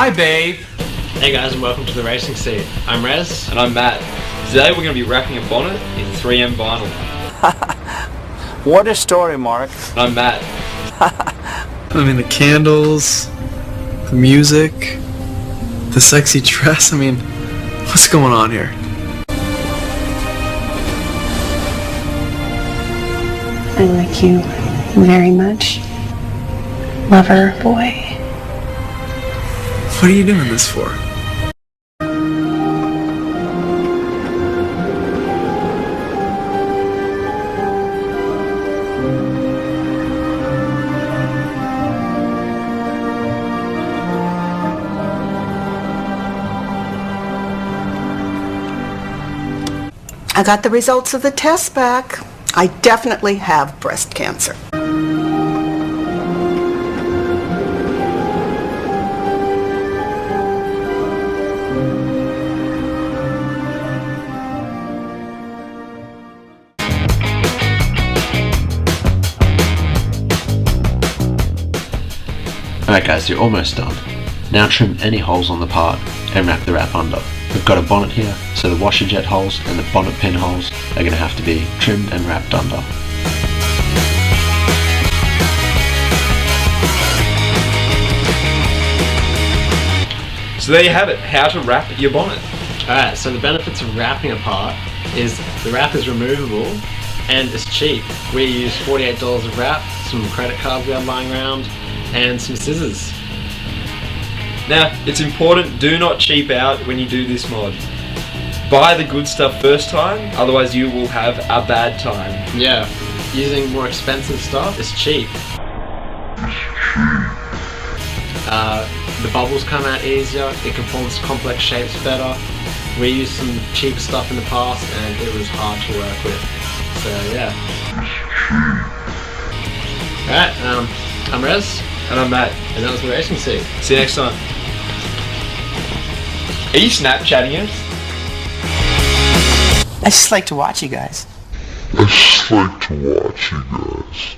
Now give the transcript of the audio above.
Hi, babe. Hey guys, and welcome to the Racing Seat. I'm Rez. And I'm Matt. Today we're going to be wrapping a bonnet in 3M vinyl. What a story, Mark. And I'm Matt. I mean, the candles, the music, the sexy dress. I mean, what's going on here? I like you very much. Lover boy. What are you doing this for? I got the results of the test back. I definitely have breast cancer. Alright guys, you're almost done. Now trim any holes on the part and wrap the wrap under. We've got a bonnet here, so the washer jet holes and the bonnet pin holes are going to have to be trimmed and wrapped under. So there you have it, how to wrap your bonnet. Alright, so the benefits of wrapping a part is the wrap is removable and it's cheap. We use $48 of wrap, some credit cards we have lying around, and some scissors. Now, it's important, do not cheap out when you do this mod. Buy the good stuff first time, otherwise you will have a bad time. Yeah, using more expensive stuff is cheap. The bubbles come out easier, it can form complex shapes better. We used some cheap stuff in the past and it was hard to work with. So yeah. Alright, I'm Rez. And I'm Matt. And that was the Racing Seat. See you next time. Are you Snapchatting us? I just like to watch you guys. I just like to watch you guys.